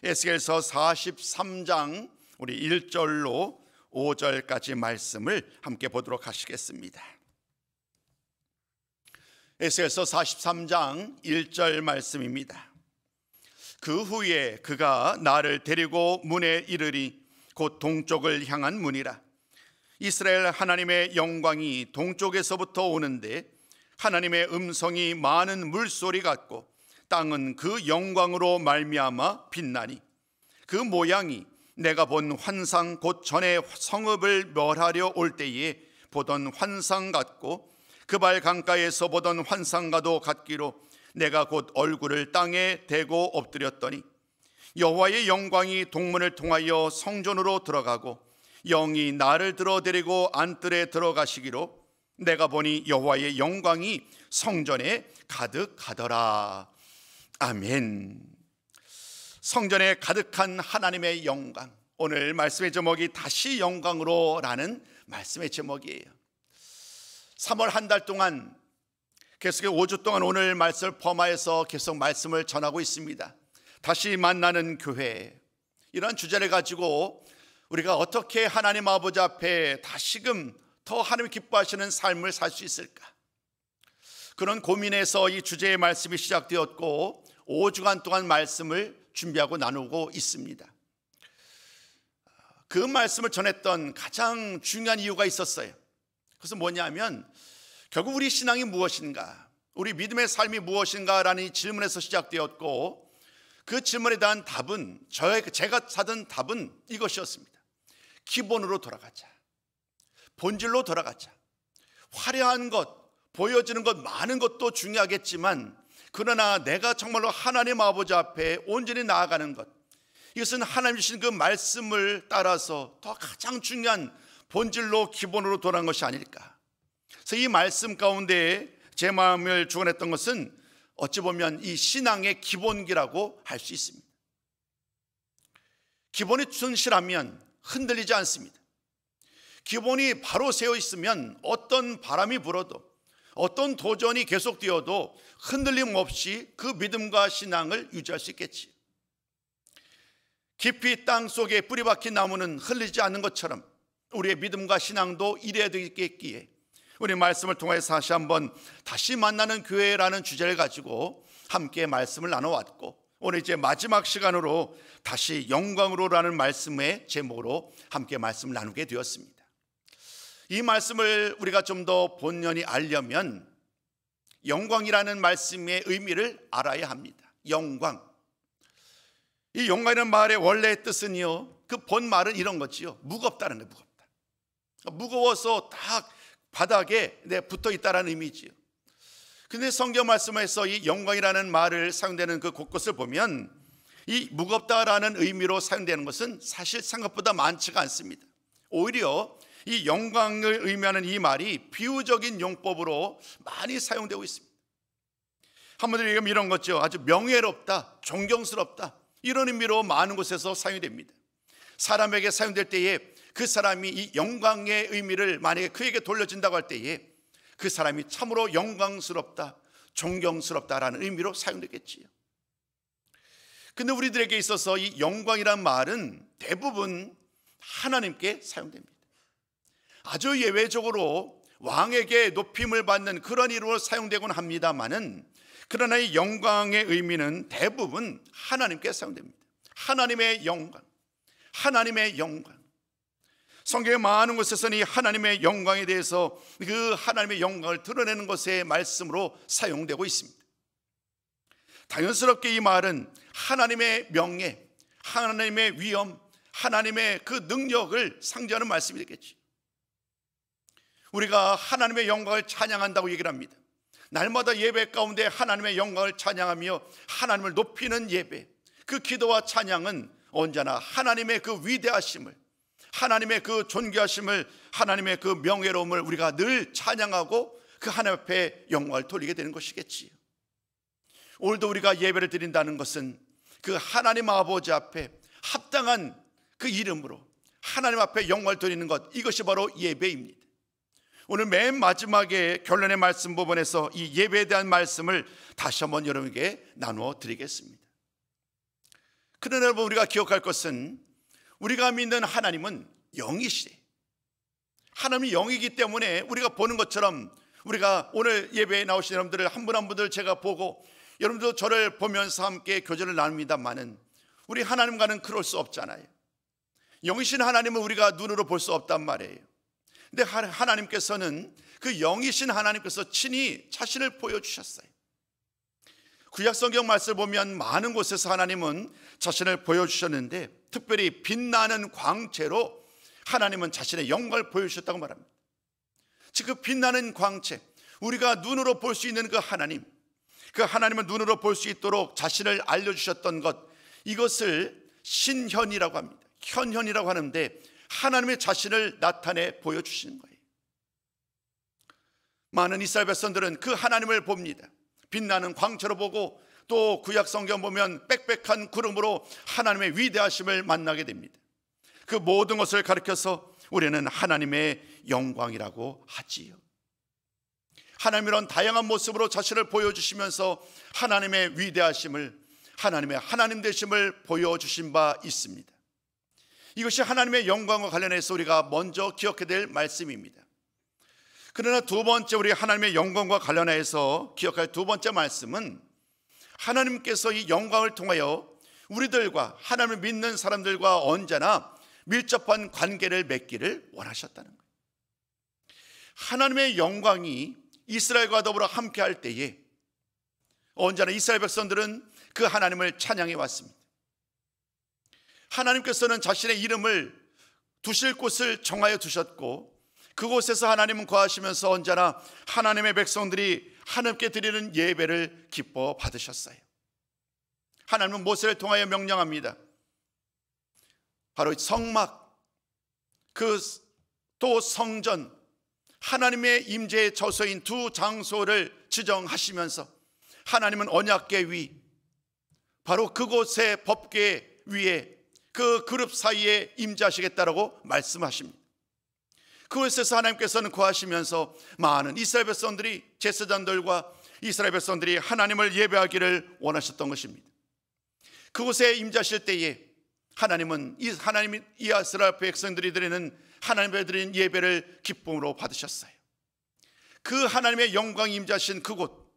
에스겔서 43장 우리 1절로 5절까지 말씀을 함께 보도록 하시겠습니다. 에스겔서 43장 1절 말씀입니다. 그 후에 그가 나를 데리고 문에 이르리 곧 동쪽을 향한 문이라. 이스라엘 하나님의 영광이 동쪽에서부터 오는데 하나님의 음성이 많은 물소리 같고 땅은 그 영광으로 말미암아 빛나니 그 모양이 내가 본 환상 곧 전에 성읍을 멸하려 올 때에 보던 환상 같고 그발 강가에서 보던 환상과도 같기로 내가 곧 얼굴을 땅에 대고 엎드렸더니 여호와의 영광이 동문을 통하여 성전으로 들어가고 영이 나를 들어 데리고 안뜰에 들어가시기로 내가 보니 여호와의 영광이 성전에 가득하더라. 아멘. 성전에 가득한 하나님의 영광. 오늘 말씀의 제목이 다시 영광으로 라는 말씀의 제목이에요. 3월 한 달 동안 계속 5주 동안 오늘 말씀을 포함하여서 계속 말씀을 전하고 있습니다. 다시 만나는 교회, 이런 주제를 가지고 우리가 어떻게 하나님 아버지 앞에 다시금 더 하나님 기뻐하시는 삶을 살 수 있을까, 그런 고민에서 이 주제의 말씀이 시작되었고 5주간 동안 말씀을 준비하고 나누고 있습니다. 그 말씀을 전했던 가장 중요한 이유가 있었어요. 그것은 뭐냐면 결국 우리 신앙이 무엇인가, 우리 믿음의 삶이 무엇인가라는 이 질문에서 시작되었고, 그 질문에 대한 답은 제가 찾은 답은 이것이었습니다. 기본으로 돌아가자, 본질로 돌아가자. 화려한 것, 보여지는 것, 많은 것도 중요하겠지만 그러나 내가 정말로 하나님 아버지 앞에 온전히 나아가는 것, 이것은 하나님 주신 그 말씀을 따라서 더 가장 중요한 본질로 기본으로 돌아간 것이 아닐까. 그래서 이 말씀 가운데 제 마음을 주관했던 것은 어찌 보면 이 신앙의 기본기라고 할 수 있습니다. 기본이 충실하면 흔들리지 않습니다. 기본이 바로 세워 있으면 어떤 바람이 불어도, 어떤 도전이 계속되어도 흔들림 없이 그 믿음과 신앙을 유지할 수 있겠지. 깊이 땅 속에 뿌리 박힌 나무는 흘리지 않는 것처럼 우리의 믿음과 신앙도 이래야 되겠기에 우리 말씀을 통해서 다시 한번 다시 만나는 교회라는 주제를 가지고 함께 말씀을 나눠왔고, 오늘 이제 마지막 시간으로 다시 영광으로라는 말씀의 제목으로 함께 말씀을 나누게 되었습니다. 이 말씀을 우리가 좀 더 본연히 알려면 영광이라는 말씀의 의미를 알아야 합니다. 영광. 이 영광이라는 말의 원래의 뜻은요, 그 본말은 이런 거지요. 무겁다는 거예요. 무겁다. 무거워서 딱 바닥에 붙어 있다라는 의미지요. 근데 성경 말씀에서 이 영광이라는 말을 사용되는 그 곳곳을 보면 이 무겁다라는 의미로 사용되는 것은 사실 생각보다 많지가 않습니다. 오히려 이 영광을 의미하는 이 말이 비유적인 용법으로 많이 사용되고 있습니다. 한마디로 얘기하면 이런 거죠. 아주 명예롭다, 존경스럽다, 이런 의미로 많은 곳에서 사용이 됩니다. 사람에게 사용될 때에 그 사람이 이 영광의 의미를 만약에 그에게 돌려진다고 할 때에 그 사람이 참으로 영광스럽다, 존경스럽다라는 의미로 사용되겠지요. 근데 우리들에게 있어서 이 영광이란 말은 대부분 하나님께 사용됩니다. 아주 예외적으로 왕에게 높임을 받는 그런 이름으로 사용되곤 합니다만은, 그러나 이 영광의 의미는 대부분 하나님께 사용됩니다. 하나님의 영광, 하나님의 영광. 성경의 많은 곳에서는 이 하나님의 영광에 대해서 그 하나님의 영광을 드러내는 것의 말씀으로 사용되고 있습니다. 당연스럽게 이 말은 하나님의 명예, 하나님의 위엄, 하나님의 그 능력을 상징하는 말씀이 되겠지. 우리가 하나님의 영광을 찬양한다고 얘기를 합니다. 날마다 예배 가운데 하나님의 영광을 찬양하며 하나님을 높이는 예배, 그 기도와 찬양은 언제나 하나님의 그 위대하심을, 하나님의 그 존귀하심을, 하나님의 그 명예로움을 우리가 늘 찬양하고 그 하나님 앞에 영광을 돌리게 되는 것이겠지요. 오늘도 우리가 예배를 드린다는 것은 그 하나님 아버지 앞에 합당한 그 이름으로 하나님 앞에 영광을 드리는 것, 이것이 바로 예배입니다. 오늘 맨 마지막에 결론의 말씀 부분에서 이 예배에 대한 말씀을 다시 한번 여러분에게 나누어 드리겠습니다. 그러나 여러분, 우리가 기억할 것은 우리가 믿는 하나님은 영이시래. 하나님이 영이기 때문에 우리가 보는 것처럼, 우리가 오늘 예배에 나오신 여러분들을 한 분 한 분들 제가 보고 여러분도 저를 보면서 함께 교제를 나눕니다만은 우리 하나님과는 그럴 수 없잖아요. 영이신 하나님은 우리가 눈으로 볼 수 없단 말이에요. 근데 하나님께서는, 그 영이신 하나님께서 친히 자신을 보여주셨어요. 구약성경 말씀을 보면 많은 곳에서 하나님은 자신을 보여주셨는데, 특별히 빛나는 광채로 하나님은 자신의 영광을 보여주셨다고 말합니다. 즉, 그 빛나는 광채, 우리가 눈으로 볼 수 있는 그 하나님, 그 하나님은 눈으로 볼 수 있도록 자신을 알려주셨던 것, 이것을 신현이라고 합니다. 현현이라고 하는데 하나님의 자신을 나타내 보여주시는 거예요. 많은 이스라엘 백성들은 그 하나님을 봅니다. 빛나는 광채로 보고, 또 구약 성경 보면 빽빽한 구름으로 하나님의 위대하심을 만나게 됩니다. 그 모든 것을 가리켜서 우리는 하나님의 영광이라고 하지요. 하나님은 다양한 모습으로 자신을 보여주시면서 하나님의 위대하심을, 하나님의 하나님 되심을 보여주신 바 있습니다. 이것이 하나님의 영광과 관련해서 우리가 먼저 기억해야 될 말씀입니다. 그러나 두 번째, 우리 하나님의 영광과 관련해서 기억할 두 번째 말씀은, 하나님께서 이 영광을 통하여 우리들과, 하나님을 믿는 사람들과 언제나 밀접한 관계를 맺기를 원하셨다는 거예요. 하나님의 영광이 이스라엘과 더불어 함께 할 때에 언제나 이스라엘 백성들은 그 하나님을 찬양해 왔습니다. 하나님께서는 자신의 이름을 두실 곳을 정하여 두셨고, 그곳에서 하나님은 거하시면서 언제나 하나님의 백성들이 하나님께 드리는 예배를 기뻐 받으셨어요. 하나님은 모세를 통하여 명령합니다. 바로 성막, 또 성전, 하나님의 임재의 처소인 두 장소를 지정하시면서 하나님은 언약궤 위, 바로 그곳의 법궤 위에 그 그룹 사이에 임재하시겠다라고 말씀하십니다. 그곳에서 하나님께서는 거하시면서 많은 이스라엘 백성들이, 제사장들과 이스라엘 백성들이 하나님을 예배하기를 원하셨던 것입니다. 그곳에 임재하실 때에 하나님은 이스라엘 백성들이 드리는, 하나님께 드리는 예배를 기쁨으로 받으셨어요. 그 하나님의 영광이 임재하신 그곳,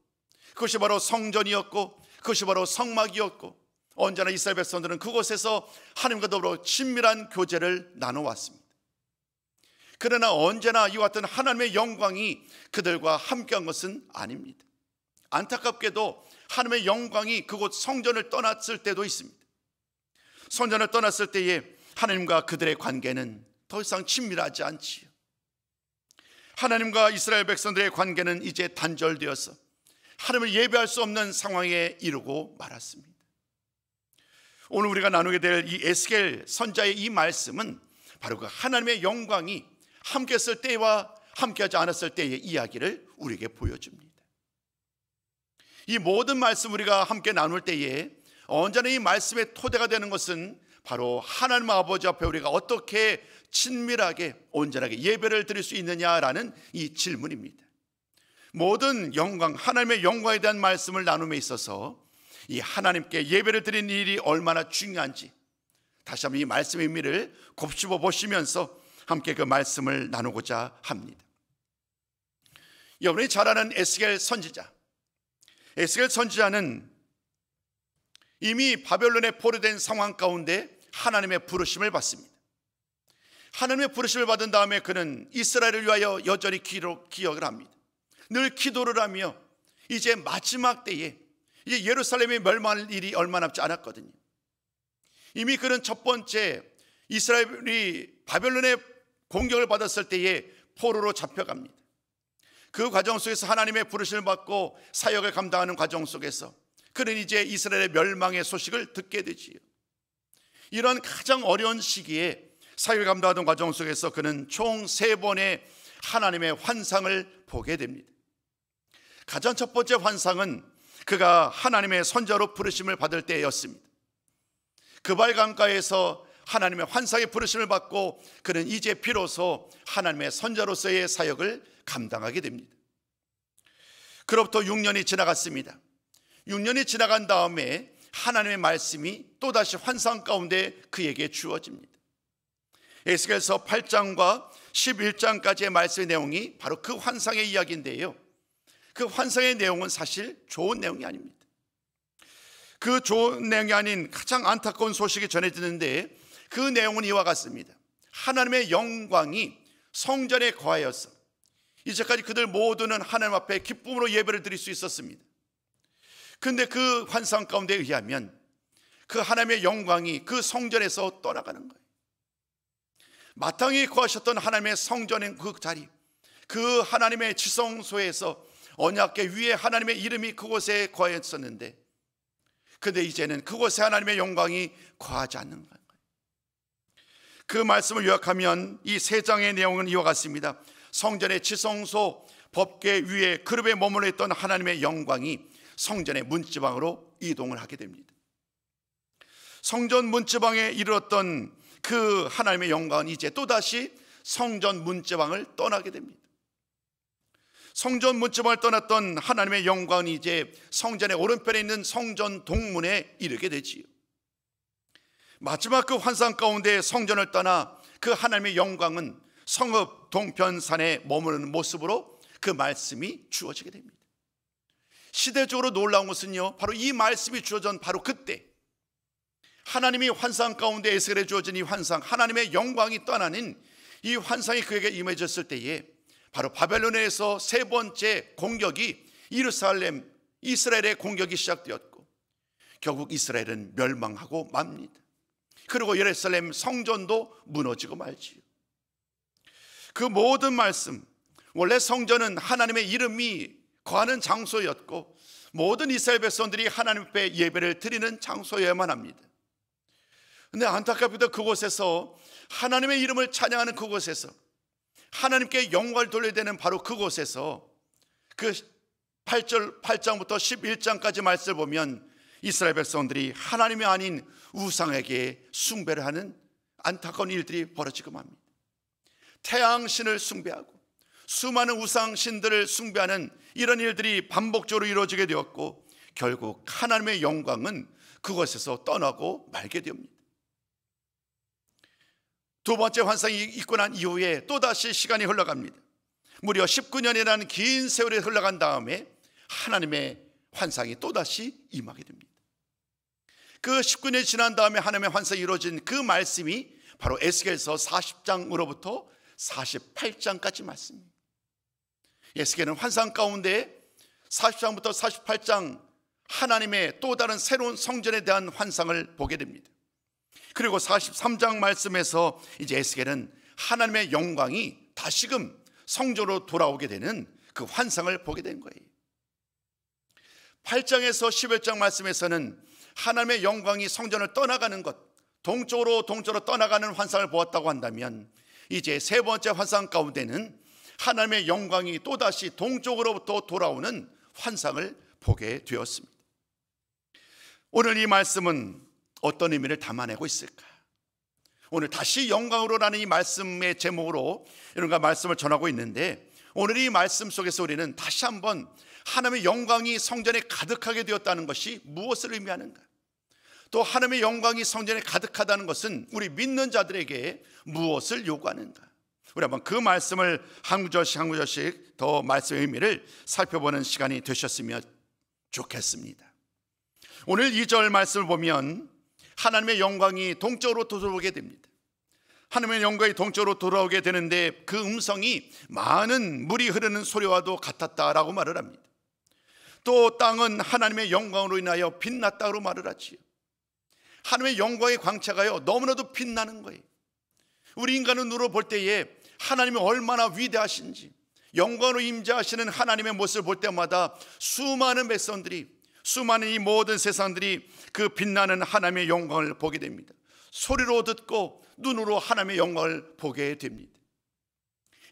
그것이 바로 성전이었고, 그것이 바로 성막이었고, 언제나 이스라엘 백성들은 그곳에서 하나님과 더불어 친밀한 교제를 나눠왔습니다. 그러나 언제나 이와 같은 하나님의 영광이 그들과 함께한 것은 아닙니다. 안타깝게도 하나님의 영광이 그곳 성전을 떠났을 때도 있습니다. 성전을 떠났을 때에 하나님과 그들의 관계는 더 이상 친밀하지 않지요. 하나님과 이스라엘 백성들의 관계는 이제 단절되어서 하나님을 예배할 수 없는 상황에 이르고 말았습니다. 오늘 우리가 나누게 될 이 에스겔 선자의 이 말씀은 바로 그 하나님의 영광이 함께 했을 때와 함께하지 않았을 때의 이야기를 우리에게 보여줍니다. 이 모든 말씀 우리가 함께 나눌 때에 언제나 이 말씀의 토대가 되는 것은 바로 하나님 아버지 앞에 우리가 어떻게 친밀하게 온전하게 예배를 드릴 수 있느냐라는 이 질문입니다. 모든 영광, 하나님의 영광에 대한 말씀을 나눔에 있어서 이 하나님께 예배를 드리는 일이 얼마나 중요한지 다시 한번 이 말씀의 의미를 곱씹어 보시면서 함께 그 말씀을 나누고자 합니다. 여러분이 잘 아는 에스겔 선지자, 에스겔 선지자는 이미 바벨론에 포로된 상황 가운데 하나님의 부르심을 받습니다. 하나님의 부르심을 받은 다음에 그는 이스라엘을 위하여 여전히 기억을 합니다. 늘 기도를 하며 이제 마지막 때에 이제 예루살렘이 멸망할 일이 얼마 남지 않았거든요. 이미 그는 첫 번째 이스라엘이 바벨론의 공격을 받았을 때에 포로로 잡혀갑니다. 그 과정 속에서 하나님의 부르심을 받고 사역을 감당하는 과정 속에서 그는 이제 이스라엘의 멸망의 소식을 듣게 되지요. 이런 가장 어려운 시기에 사역을 감당하던 과정 속에서 그는 총 3번의 하나님의 환상을 보게 됩니다. 가장 첫 번째 환상은 그가 하나님의 선자로 부르심을 받을 때였습니다. 그발 강가에서 하나님의 환상의 부르심을 받고 그는 이제 비로소 하나님의 선자로서의 사역을 감당하게 됩니다. 그로부터 6년이 지나갔습니다. 6년이 지나간 다음에 하나님의 말씀이 또다시 환상 가운데 그에게 주어집니다. 에스겔서 8장과 11장까지의 말씀의 내용이 바로 그 환상의 이야기인데요, 그 환상의 내용은 사실 좋은 내용이 아닙니다. 그 좋은 내용이 아닌 가장 안타까운 소식이 전해지는데, 그 내용은 이와 같습니다. 하나님의 영광이 성전에 거하여서 이제까지 그들 모두는 하나님 앞에 기쁨으로 예배를 드릴 수 있었습니다. 그런데 그 환상 가운데 의하면 그 하나님의 영광이 그 성전에서 떠나가는 거예요. 마땅히 거하셨던 하나님의 성전의 그 자리, 그 하나님의 지성소에서 언약궤 위에 하나님의 이름이 그곳에 거했었는데, 그런데 이제는 그곳에 하나님의 영광이 거하지 않는 거예요. 그 말씀을 요약하면 이 세 장의 내용은 이와 같습니다. 성전의 지성소 법궤 위에 그룹에 머물러 있던 하나님의 영광이 성전의 문지방으로 이동을 하게 됩니다. 성전 문지방에 이르렀던 그 하나님의 영광은 이제 또다시 성전 문지방을 떠나게 됩니다. 성전 문지방을 떠났던 하나님의 영광은 이제 성전의 오른편에 있는 성전 동문에 이르게 되지요. 마지막 그 환상 가운데 성전을 떠나 그 하나님의 영광은 성읍 동편산에 머무르는 모습으로 그 말씀이 주어지게 됩니다. 시대적으로 놀라운 것은요, 바로 이 말씀이 주어진 바로 그때 하나님이 환상 가운데 에스겔에 주어진 이 환상, 하나님의 영광이 떠나는 이 환상이 그에게 임해졌을 때에 바로 바벨론에서 세 번째 공격이 예루살렘, 이스라엘의 공격이 시작되었고, 결국 이스라엘은 멸망하고 맙니다. 그리고 예루살렘 성전도 무너지고 말지요. 그 모든 말씀, 원래 성전은 하나님의 이름이 거하는 장소였고 모든 이스라엘 백성들이 하나님 앞에 예배를 드리는 장소여야만 합니다. 그런데 안타깝게도 그곳에서 하나님의 이름을 찬양하는 그곳에서 하나님께 영광을 돌려야 되는 바로 그곳에서 그 8장부터 11장까지 말씀을 보면 이스라엘 백성들이 하나님이 아닌 우상에게 숭배를 하는 안타까운 일들이 벌어지고 맙니다. 태양신을 숭배하고 수많은 우상신들을 숭배하는 이런 일들이 반복적으로 이루어지게 되었고, 결국 하나님의 영광은 그곳에서 떠나고 말게 됩니다. 두 번째 환상이 있고 난 이후에 또다시 시간이 흘러갑니다. 무려 19년이라는 긴 세월이 흘러간 다음에 하나님의 환상이 또다시 임하게 됩니다. 그 19년이 지난 다음에 하나님의 환상이 이루어진 그 말씀이 바로 에스겔서 40장으로부터 48장까지 말씀입니다. 에스겔은 환상 가운데 40장부터 48장 하나님의 또 다른 새로운 성전에 대한 환상을 보게 됩니다. 그리고 43장 말씀에서 이제 에스겔은 하나님의 영광이 다시금 성전으로 돌아오게 되는 그 환상을 보게 된 거예요. 8장에서 11장 말씀에서는 하나님의 영광이 성전을 떠나가는 것, 동쪽으로 떠나가는 환상을 보았다고 한다면, 이제 세 번째 환상 가운데는 하나님의 영광이 또다시 동쪽으로부터 돌아오는 환상을 보게 되었습니다. 오늘 이 말씀은 어떤 의미를 담아내고 있을까? 오늘 다시 영광으로라는 이 말씀의 제목으로 이런가 말씀을 전하고 있는데, 오늘 이 말씀 속에서 우리는 다시 한번 하나님의 영광이 성전에 가득하게 되었다는 것이 무엇을 의미하는가, 또 하나님의 영광이 성전에 가득하다는 것은 우리 믿는 자들에게 무엇을 요구하는가, 우리 한번 그 말씀을 한 구절씩 더 말씀의 의미를 살펴보는 시간이 되셨으면 좋겠습니다. 오늘 2절 말씀을 보면 하나님의 영광이 동쪽으로 돌아오게 됩니다. 하나님의 영광이 동쪽으로 돌아오게 되는데 그 음성이 많은 물이 흐르는 소리와도 같았다라고 말을 합니다. 또 땅은 하나님의 영광으로 인하여 빛났다고 말을 하지요. 하나님의 영광의 광채가요 너무나도 빛나는 거예요. 우리 인간의 눈으로 볼 때에 하나님이 얼마나 위대하신지, 영광으로 임재하시는 하나님의 모습을 볼 때마다 수많은 백성들이, 수많은 이 모든 세상들이 그 빛나는 하나님의 영광을 보게 됩니다. 소리로 듣고 눈으로 하나님의 영광을 보게 됩니다.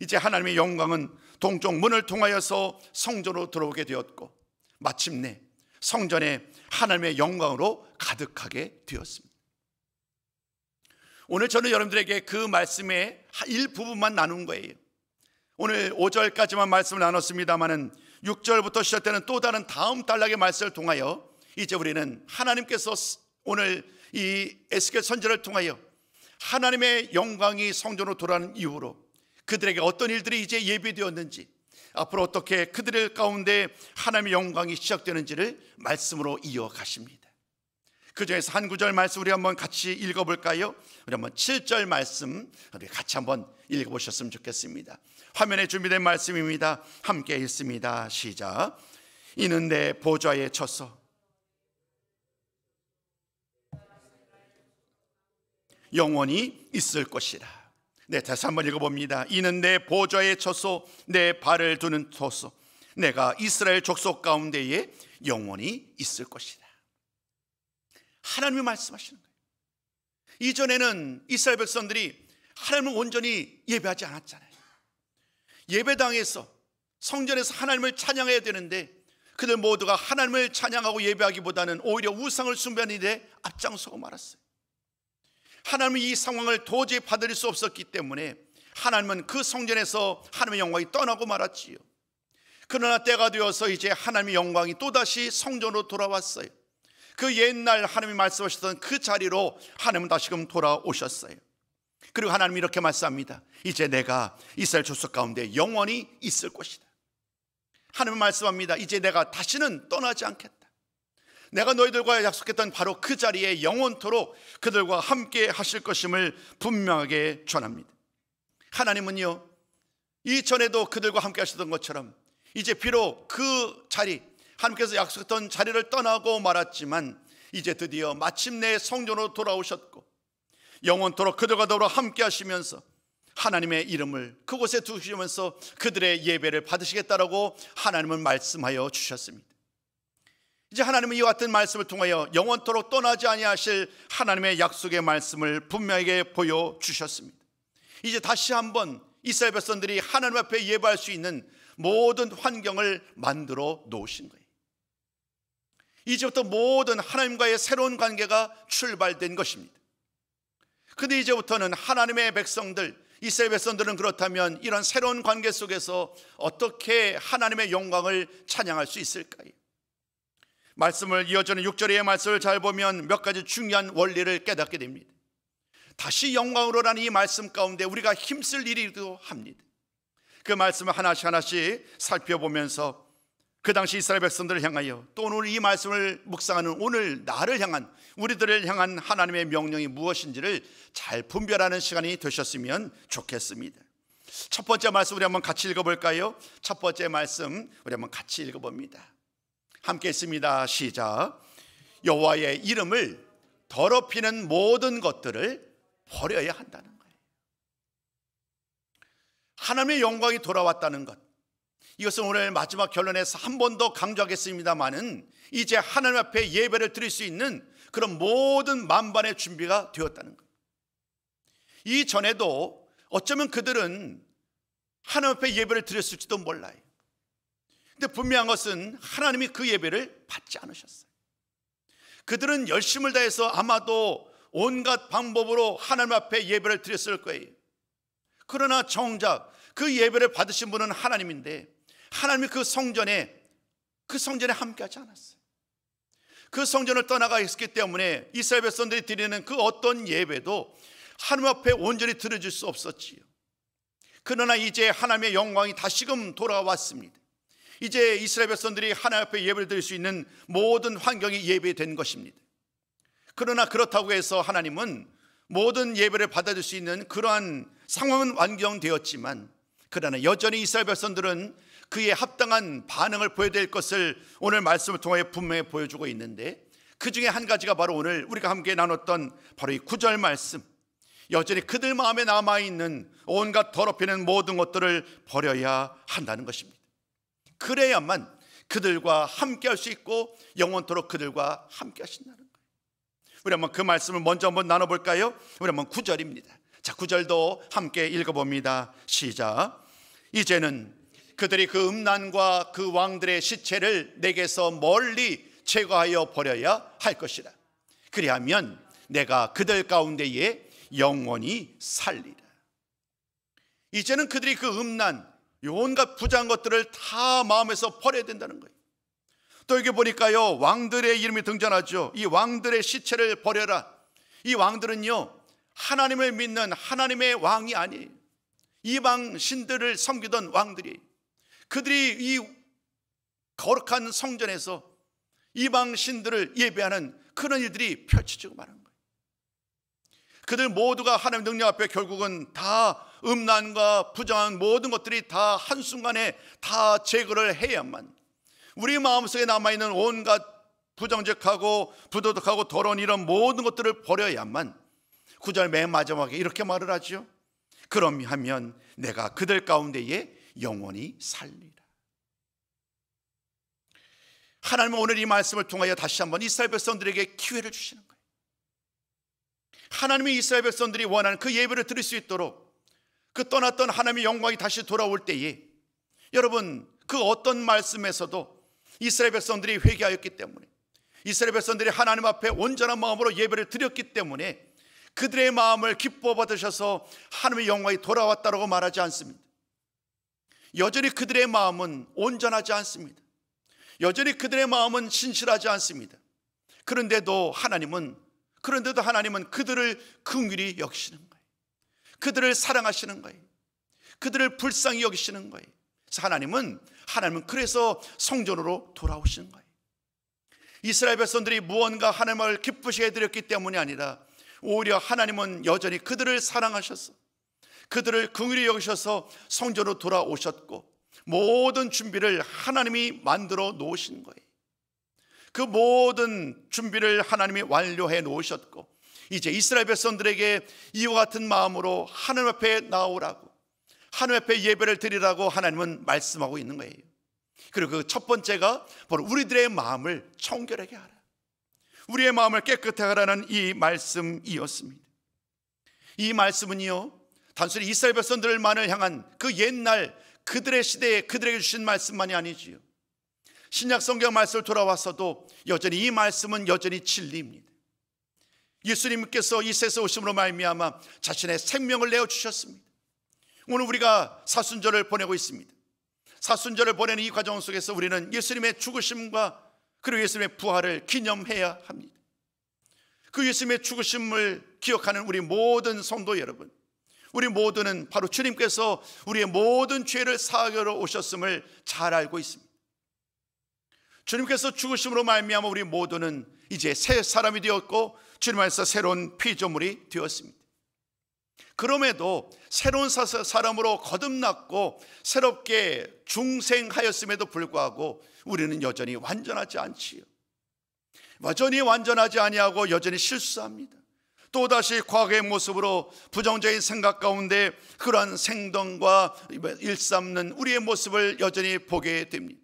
이제 하나님의 영광은 동쪽 문을 통하여서 성전으로 들어오게 되었고, 마침내 성전에 하나님의 영광으로 가득하게 되었습니다. 오늘 저는 여러분들에게 그 말씀의 일부분만 나눈 거예요. 오늘 5절까지만 말씀을 나눴습니다마는 6절부터 시작되는 또 다른 다음 단락의 말씀을 통하여 이제 우리는 하나님께서 오늘 이 에스겔 선지자를 통하여 하나님의 영광이 성전으로 돌아가는 이후로 그들에게 어떤 일들이 이제 예비되었는지, 앞으로 어떻게 그들 가운데 하나님의 영광이 시작되는지를 말씀으로 이어가십니다. 그 중에서 한 구절 말씀 우리 한번 같이 읽어볼까요? 우리 한번 7절 말씀 우리 같이 한번 읽어보셨으면 좋겠습니다. 화면에 준비된 말씀입니다. 함께 읽습니다. 시작. 이는 내 보좌에 쳤어 영원히 있을 것이라. 네, 다시 한번 읽어봅니다. 이는 내 보좌에 쳤소 내 발을 두는 토소 내가 이스라엘 족속 가운데에 영원히 있을 것이다. 하나님이 말씀하시는 거예요. 이전에는 이스라엘 백성들이 하나님을 온전히 예배하지 않았잖아요. 예배당에서 성전에서 하나님을 찬양해야 되는데 그들 모두가 하나님을 찬양하고 예배하기보다는 오히려 우상을 숭배하는 일에 앞장서고 말았어요. 하나님은 이 상황을 도저히 받아들일 수 없었기 때문에 하나님은 그 성전에서 하나님의 영광이 떠나고 말았지요. 그러나 때가 되어서 이제 하나님의 영광이 또다시 성전으로 돌아왔어요. 그 옛날 하나님이 말씀하셨던 그 자리로 하나님은 다시금 돌아오셨어요. 그리고 하나님이 이렇게 말씀합니다. 이제 내가 이스라엘 족속 가운데 영원히 있을 것이다. 하나님은 말씀합니다. 이제 내가 다시는 떠나지 않겠다. 내가 너희들과 약속했던 바로 그 자리에 영원토록 그들과 함께 하실 것임을 분명하게 전합니다. 하나님은요, 이전에도 그들과 함께 하셨던 것처럼 이제 비록 그 자리, 하나님께서 약속했던 자리를 떠나고 말았지만 이제 드디어 마침내 성전으로 돌아오셨고 영원토록 그들과 더불어 함께 하시면서 하나님의 이름을 그곳에 두시면서 그들의 예배를 받으시겠다라고 하나님은 말씀하여 주셨습니다. 이제 하나님은 이와 같은 말씀을 통하여 영원토록 떠나지 아니하실 하나님의 약속의 말씀을 분명하게 보여주셨습니다. 이제 다시 한번 이스라엘 백성들이 하나님 앞에 예배할 수 있는 모든 환경을 만들어 놓으신 거예요. 이제부터 모든 하나님과의 새로운 관계가 출발된 것입니다. 그런데 이제부터는 하나님의 백성들, 이스라엘 백성들은 그렇다면 이런 새로운 관계 속에서 어떻게 하나님의 영광을 찬양할 수 있을까요? 말씀을 이어지는 6절의 말씀을 잘 보면 몇 가지 중요한 원리를 깨닫게 됩니다. 다시 영광으로라는 이 말씀 가운데 우리가 힘쓸 일이기도 합니다. 그 말씀을 하나씩 하나씩 살펴보면서 그 당시 이스라엘 백성들을 향하여 또 오늘 이 말씀을 묵상하는 오늘 나를 향한, 우리들을 향한 하나님의 명령이 무엇인지를 잘 분별하는 시간이 되셨으면 좋겠습니다. 첫 번째 말씀 우리 한번 같이 읽어볼까요? 첫 번째 말씀 우리 한번 같이 읽어봅니다. 함께 있습니다. 시작. 여호와의 이름을 더럽히는 모든 것들을 버려야 한다는 거예요. 하나님의 영광이 돌아왔다는 것, 이것은 오늘 마지막 결론에서 한 번 더 강조하겠습니다마는 이제 하나님 앞에 예배를 드릴 수 있는 그런 모든 만반의 준비가 되었다는 것. 이전에도 어쩌면 그들은 하나님 앞에 예배를 드렸을지도 몰라요. 근데 분명한 것은 하나님이 그 예배를 받지 않으셨어요. 그들은 열심을 다해서 아마도 온갖 방법으로 하나님 앞에 예배를 드렸을 거예요. 그러나 정작 그 예배를 받으신 분은 하나님인데 하나님이 그 성전에 함께하지 않았어요. 그 성전을 떠나가 있었기 때문에 이스라엘 백성들이 드리는 그 어떤 예배도 하나님 앞에 온전히 드려질 수 없었지요. 그러나 이제 하나님의 영광이 다시금 돌아왔습니다. 이제 이스라엘 백성들이 하나님 앞에 예배를 드릴 수 있는 모든 환경이 예배된 것입니다. 그러나 그렇다고 해서 하나님은 모든 예배를 받아들일 수 있는 그러한 상황은 완경되었지만 그러나 여전히 이스라엘 백성들은 그에 합당한 반응을 보여야 될 것을 오늘 말씀을 통해 분명히 보여주고 있는데 그 중에 한 가지가 바로 오늘 우리가 함께 나눴던 바로 이 9절 말씀, 여전히 그들 마음에 남아있는 온갖 더럽히는 모든 것들을 버려야 한다는 것입니다. 그래야만 그들과 함께 할 수 있고 영원토록 그들과 함께 하신다는 거예요. 우리 한번 그 말씀을 먼저 한번 나눠볼까요? 우리 한번 9절입니다. 자, 9절도 함께 읽어봅니다. 시작. 이제는 그들이 그 음란과 그 왕들의 시체를 내게서 멀리 제거하여 버려야 할 것이라. 그리하면 내가 그들 가운데에 영원히 살리라. 이제는 그들이 그 음란, 온갖 부정한 것들을 다 마음에서 버려야 된다는 거예요. 또 여기 보니까요, 왕들의 이름이 등장하죠. 이 왕들의 시체를 버려라. 이 왕들은요, 하나님을 믿는 하나님의 왕이 아니에요. 이방 신들을 섬기던 왕들이, 그들이 이 거룩한 성전에서 이방 신들을 예배하는 그런 일들이 펼쳐지고 말한 거예요. 그들 모두가 하나님 능력 앞에 결국은 다 음란과 부정한 모든 것들이 다 한순간에 다 제거를 해야만, 우리 마음속에 남아있는 온갖 부정직하고 부도덕하고 더러운 이런 모든 것들을 버려야만 9절 맨 마지막에 이렇게 말을 하죠. 그럼하면 내가 그들 가운데에 영원히 살리라. 하나님은 오늘 이 말씀을 통하여 다시 한번 이스라엘 백성들에게 기회를 주시는 거예요. 하나님이 이스라엘 백성들이 원하는 그 예배를 드릴 수 있도록, 그 떠났던 하나님의 영광이 다시 돌아올 때에, 여러분, 그 어떤 말씀에서도 이스라엘 백성들이 회개하였기 때문에, 이스라엘 백성들이 하나님 앞에 온전한 마음으로 예배를 드렸기 때문에 그들의 마음을 기뻐 받으셔서 하나님의 영광이 돌아왔다고 말하지 않습니다. 여전히 그들의 마음은 온전하지 않습니다. 여전히 그들의 마음은 신실하지 않습니다. 그런데도 하나님은 그들을 긍휼히 여기시는 거예요. 그들을 사랑하시는 거예요. 그들을 불쌍히 여기시는 거예요. 그래서 하나님은 그래서 성전으로 돌아오시는 거예요. 이스라엘 백성들이 무언가 하나님을 기쁘시게 해드렸기 때문이 아니라, 오히려 하나님은 여전히 그들을 사랑하셔서 그들을 긍휼히 여기셔서 성전으로 돌아오셨고, 모든 준비를 하나님이 만들어 놓으신 거예요. 그 모든 준비를 하나님이 완료해 놓으셨고, 이제 이스라엘 백성들에게 이와 같은 마음으로 하나님 앞에 나오라고, 하나님 앞에 예배를 드리라고 하나님은 말씀하고 있는 거예요. 그리고 그 첫 번째가 바로 우리들의 마음을 청결하게 하라, 우리의 마음을 깨끗하게 하라는 이 말씀이었습니다. 이 말씀은요, 단순히 이스라엘 백성들만을 향한 그 옛날 그들의 시대에 그들에게 주신 말씀만이 아니지요. 신약 성경 말씀을 돌아왔어도 여전히 이 말씀은 여전히 진리입니다. 예수님께서 이 세상에 오심으로 말미암아 자신의 생명을 내어주셨습니다. 오늘 우리가 사순절을 보내고 있습니다. 사순절을 보내는 이 과정 속에서 우리는 예수님의 죽으심과 그리고 예수님의 부활을 기념해야 합니다. 그 예수님의 죽으심을 기억하는 우리 모든 성도 여러분, 우리 모두는 바로 주님께서 우리의 모든 죄를 사하러 오셨음을 잘 알고 있습니다. 주님께서 죽으심으로 말미암아 우리 모두는 이제 새 사람이 되었고, 주님 안에서 새로운 피조물이 되었습니다. 그럼에도 새로운 사람으로 거듭났고 새롭게 중생하였음에도 불구하고 우리는 여전히 완전하지 않지요. 여전히 완전하지 아니하고 여전히 실수합니다. 또다시 과거의 모습으로 부정적인 생각 가운데 그러한 생동과 일삼는 우리의 모습을 여전히 보게 됩니다.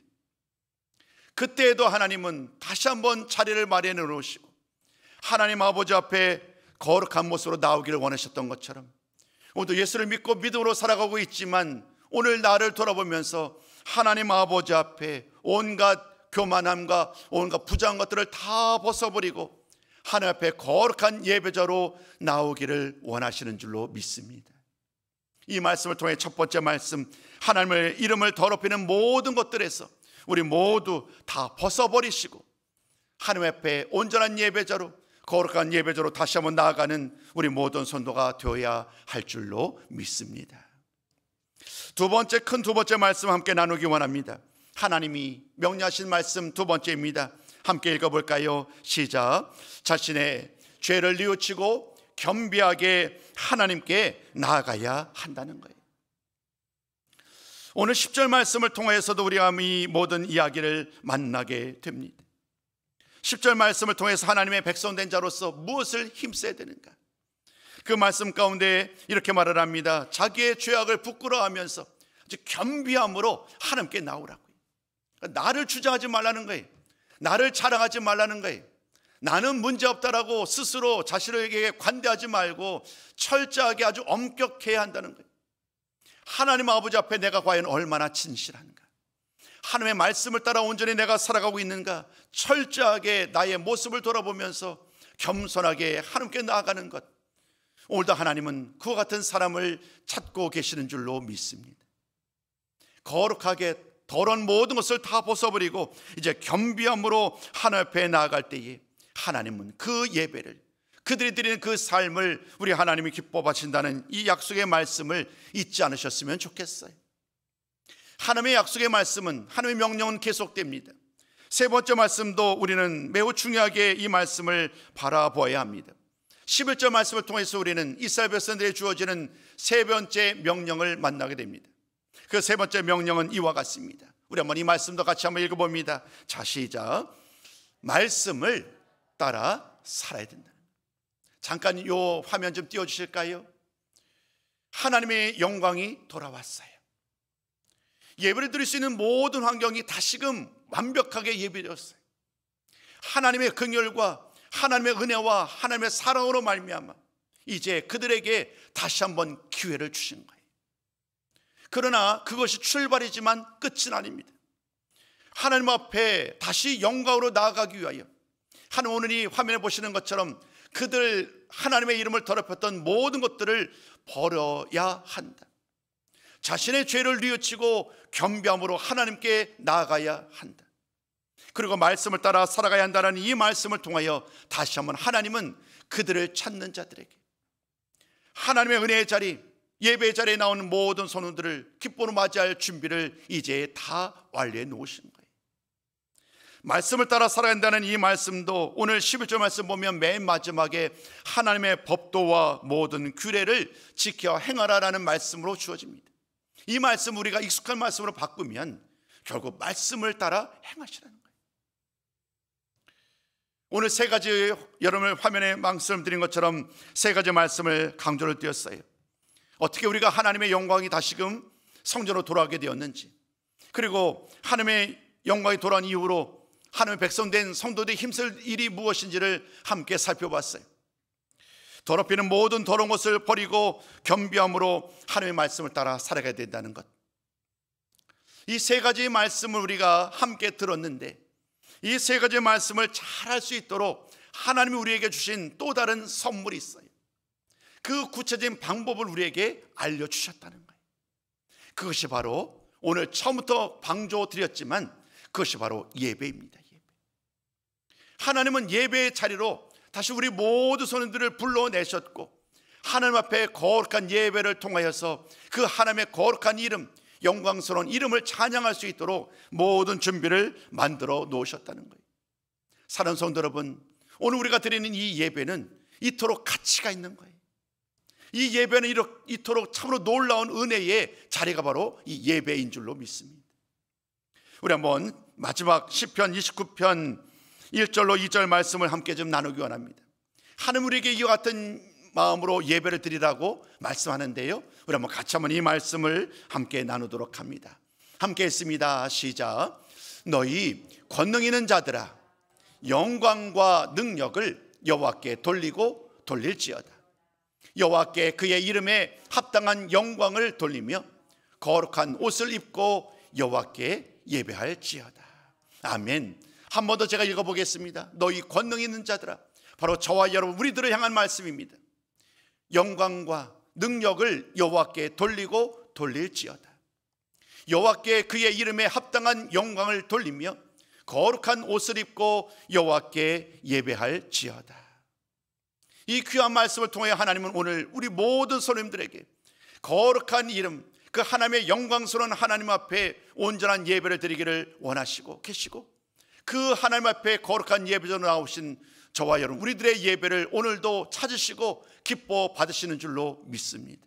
그때에도 하나님은 다시 한번 자리를 마련해 놓으시고 하나님 아버지 앞에 거룩한 모습으로 나오기를 원하셨던 것처럼, 오늘도 예수를 믿고 믿음으로 살아가고 있지만 오늘 나를 돌아보면서 하나님 아버지 앞에 온갖 교만함과 온갖 부정한 것들을 다 벗어버리고 하나님 앞에 거룩한 예배자로 나오기를 원하시는 줄로 믿습니다. 이 말씀을 통해 첫 번째 말씀, 하나님의 이름을 더럽히는 모든 것들에서 우리 모두 다 벗어버리시고 하나님 앞에 온전한 예배자로, 거룩한 예배자로 다시 한번 나아가는 우리 모든 성도가 되어야 할 줄로 믿습니다. 두 번째 말씀 함께 나누기 원합니다. 하나님이 명령하신 말씀 두 번째입니다. 함께 읽어볼까요? 시작. 자신의 죄를 뉘우치고 겸비하게 하나님께 나아가야 한다는 거예요. 오늘 10절 말씀을 통해서도 우리가 이 모든 이야기를 만나게 됩니다. 10절 말씀을 통해서 하나님의 백성 된 자로서 무엇을 힘써야 되는가? 그 말씀 가운데 이렇게 말을 합니다. 자기의 죄악을 부끄러워하면서 겸비함으로 하나님께 나오라고요. 나를 주장하지 말라는 거예요. 나를 자랑하지 말라는 거예요. 나는 문제없다라고 스스로 자신에게 관대하지 말고 철저하게 아주 엄격해야 한다는 거예요. 하나님 아버지 앞에 내가 과연 얼마나 진실한가, 하나님의 말씀을 따라 온전히 내가 살아가고 있는가, 철저하게 나의 모습을 돌아보면서 겸손하게 하나님께 나아가는 것, 오늘도 하나님은 그와 같은 사람을 찾고 계시는 줄로 믿습니다. 거룩하게 더러운 모든 것을 다 벗어버리고 이제 겸비함으로 하나님 앞에 나아갈 때에 하나님은 그 예배를, 그들이 드리는 그 삶을 우리 하나님이 기뻐 하신다는 이 약속의 말씀을 잊지 않으셨으면 좋겠어요. 하나님의 약속의 말씀은, 하나님의 명령은 계속됩니다. 세 번째 말씀도 우리는 매우 중요하게 이 말씀을 바라보아야 합니다. 11절 말씀을 통해서 우리는 이스라엘 백성들에게 주어지는 세 번째 명령을 만나게 됩니다. 그 세 번째 명령은 이와 같습니다. 우리 한번 이 말씀도 같이 한번 읽어봅니다. 자, 시작. 말씀을 따라 살아야 된다. 잠깐 요 화면 좀 띄워주실까요? 하나님의 영광이 돌아왔어요. 예배를 드릴 수 있는 모든 환경이 다시금 완벽하게 예배되었어요. 하나님의 긍휼과 하나님의 은혜와 하나님의 사랑으로 말미암아 이제 그들에게 다시 한번 기회를 주신 거예요. 그러나 그것이 출발이지만 끝은 아닙니다. 하나님 앞에 다시 영광으로 나아가기 위하여, 하나님 오늘 이 화면에 보시는 것처럼 그들 하나님의 이름을 더럽혔던 모든 것들을 버려야 한다. 자신의 죄를 뉘우치고 겸비함으로 하나님께 나아가야 한다. 그리고 말씀을 따라 살아가야 한다는 이 말씀을 통하여 다시 한번 하나님은 그들을 찾는 자들에게 하나님의 은혜의 자리, 예배의 자리에 나오는 모든 선원들을 기뻐로 맞이할 준비를 이제 다 완료해 놓으신 거예요. 말씀을 따라 살아간다는 이 말씀도 오늘 11절 말씀 보면 맨 마지막에 하나님의 법도와 모든 규례를 지켜 행하라라는 말씀으로 주어집니다. 이 말씀 우리가 익숙한 말씀으로 바꾸면 결국 말씀을 따라 행하시라는 거예요. 오늘 세 가지, 여러분을 화면에 말씀드린 것처럼 세 가지 말씀을 강조를 드렸어요. 어떻게 우리가 하나님의 영광이 다시금 성전으로 돌아가게 되었는지, 그리고 하나님의 영광이 돌아온 이후로 하나님의 백성된 성도들이 힘쓸 일이 무엇인지를 함께 살펴봤어요. 더럽히는 모든 더러운 것을 버리고 겸비함으로 하나님의 말씀을 따라 살아가야 된다는 것. 이 세 가지 말씀을 우리가 함께 들었는데, 이 세 가지 말씀을 잘 할 수 있도록 하나님이 우리에게 주신 또 다른 선물이 있어요. 그 구체적인 방법을 우리에게 알려주셨다는 거예요. 그것이 바로 오늘 처음부터 강조드렸지만 그것이 바로 예배입니다. 예배. 하나님은 예배의 자리로 다시 우리 모두 선원들을 불러내셨고, 하나님 앞에 거룩한 예배를 통하여서 그 하나님의 거룩한 이름, 영광스러운 이름을 찬양할 수 있도록 모든 준비를 만들어 놓으셨다는 거예요. 사랑하는 성도 여러분, 오늘 우리가 드리는 이 예배는 이토록 가치가 있는 거예요. 이 예배는 이토록 참으로 놀라운 은혜의 자리가 바로 이 예배인 줄로 믿습니다. 우리 한번 마지막 시편 29편 1절로 2절 말씀을 함께 좀 나누기 원합니다. 하나님 우리에게 이와 같은 마음으로 예배를 드리라고 말씀하는데요, 우리 한번 같이 한번 이 말씀을 함께 나누도록 합니다. 함께 했습니다. 시작. 너희 권능 있는 자들아, 영광과 능력을 여호와께 돌리고 돌릴지어다. 여호와께 그의 이름에 합당한 영광을 돌리며 거룩한 옷을 입고 여호와께 예배할지어다. 아멘. 한 번 더 제가 읽어보겠습니다. 너희 권능 있는 자들아, 바로 저와 여러분 우리들을 향한 말씀입니다. 영광과 능력을 여호와께 돌리고 돌릴지어다. 여호와께 그의 이름에 합당한 영광을 돌리며 거룩한 옷을 입고 여호와께 예배할지어다. 이 귀한 말씀을 통해 하나님은 오늘 우리 모든 손님들에게 거룩한 이름, 그 하나님의 영광스러운 하나님 앞에 온전한 예배를 드리기를 원하시고 계시고, 그 하나님 앞에 거룩한 예배로 나오신 저와 여러분 우리들의 예배를 오늘도 찾으시고 기뻐 받으시는 줄로 믿습니다.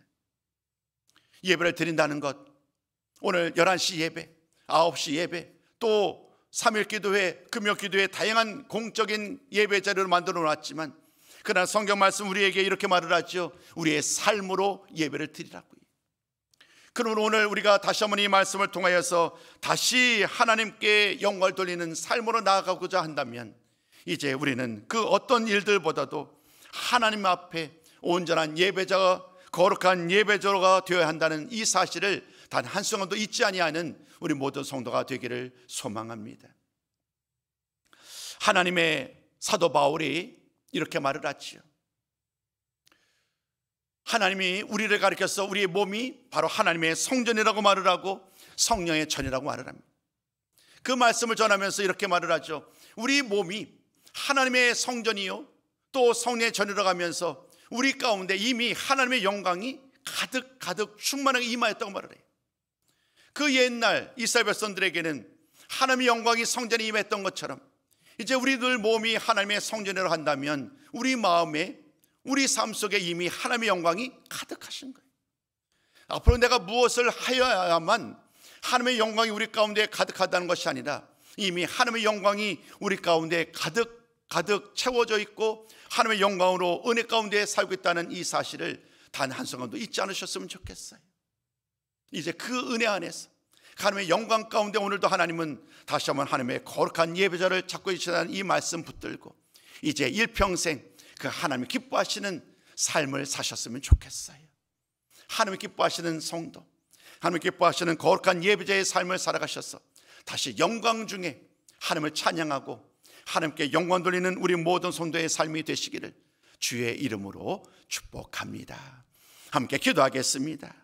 예배를 드린다는 것, 오늘 11시 예배, 9시 예배, 또 3일 기도회, 금요 기도회 다양한 공적인 예배 자리를 만들어 놨지만, 그러나 성경 말씀 우리에게 이렇게 말을 하죠. 우리의 삶으로 예배를 드리라고요. 그러면 오늘 우리가 다시 한번 이 말씀을 통하여서 다시 하나님께 영광을 돌리는 삶으로 나아가고자 한다면, 이제 우리는 그 어떤 일들보다도 하나님 앞에 온전한 예배자가, 거룩한 예배자가 되어야 한다는 이 사실을 단 한순간도 잊지 아니하는 우리 모든 성도가 되기를 소망합니다. 하나님의 사도 바울이 이렇게 말을 하지요. 하나님이 우리를 가리켜서 우리의 몸이 바로 하나님의 성전이라고 말을 하고 성령의 전이라고 말을 합니다. 그 말씀을 전하면서 이렇게 말을 하죠. 우리 몸이 하나님의 성전이요 또 성령의 전으로 가면서 우리 가운데 이미 하나님의 영광이 가득 충만하게 임하였다고 말을 해요. 그 옛날 이스라엘 백성들에게는 하나님의 영광이 성전에 임했던 것처럼 이제 우리들 몸이 하나님의 성전으로 한다면 우리 마음에 우리 삶 속에 이미 하나님의 영광이 가득하신 거예요. 앞으로 내가 무엇을 하여야만 하나님의 영광이 우리 가운데 가득하다는 것이 아니라 이미 하나님의 영광이 우리 가운데 가득 채워져 있고 하나님의 영광으로 은혜 가운데 살고 있다는 이 사실을 단 한순간도 잊지 않으셨으면 좋겠어요. 이제 그 은혜 안에서 하나님의 영광 가운데 오늘도 하나님은 다시 한번 하나님의 거룩한 예배자를 찾고 계시다는 이 말씀 붙들고 이제 일평생 그 하나님이 기뻐하시는 삶을 사셨으면 좋겠어요. 하나님이 기뻐하시는 성도, 하나님이 기뻐하시는 거룩한 예배자의 삶을 살아가셔서 다시 영광 중에 하나님을 찬양하고 하나님께 영광 돌리는 우리 모든 성도의 삶이 되시기를 주의 이름으로 축복합니다. 함께 기도하겠습니다.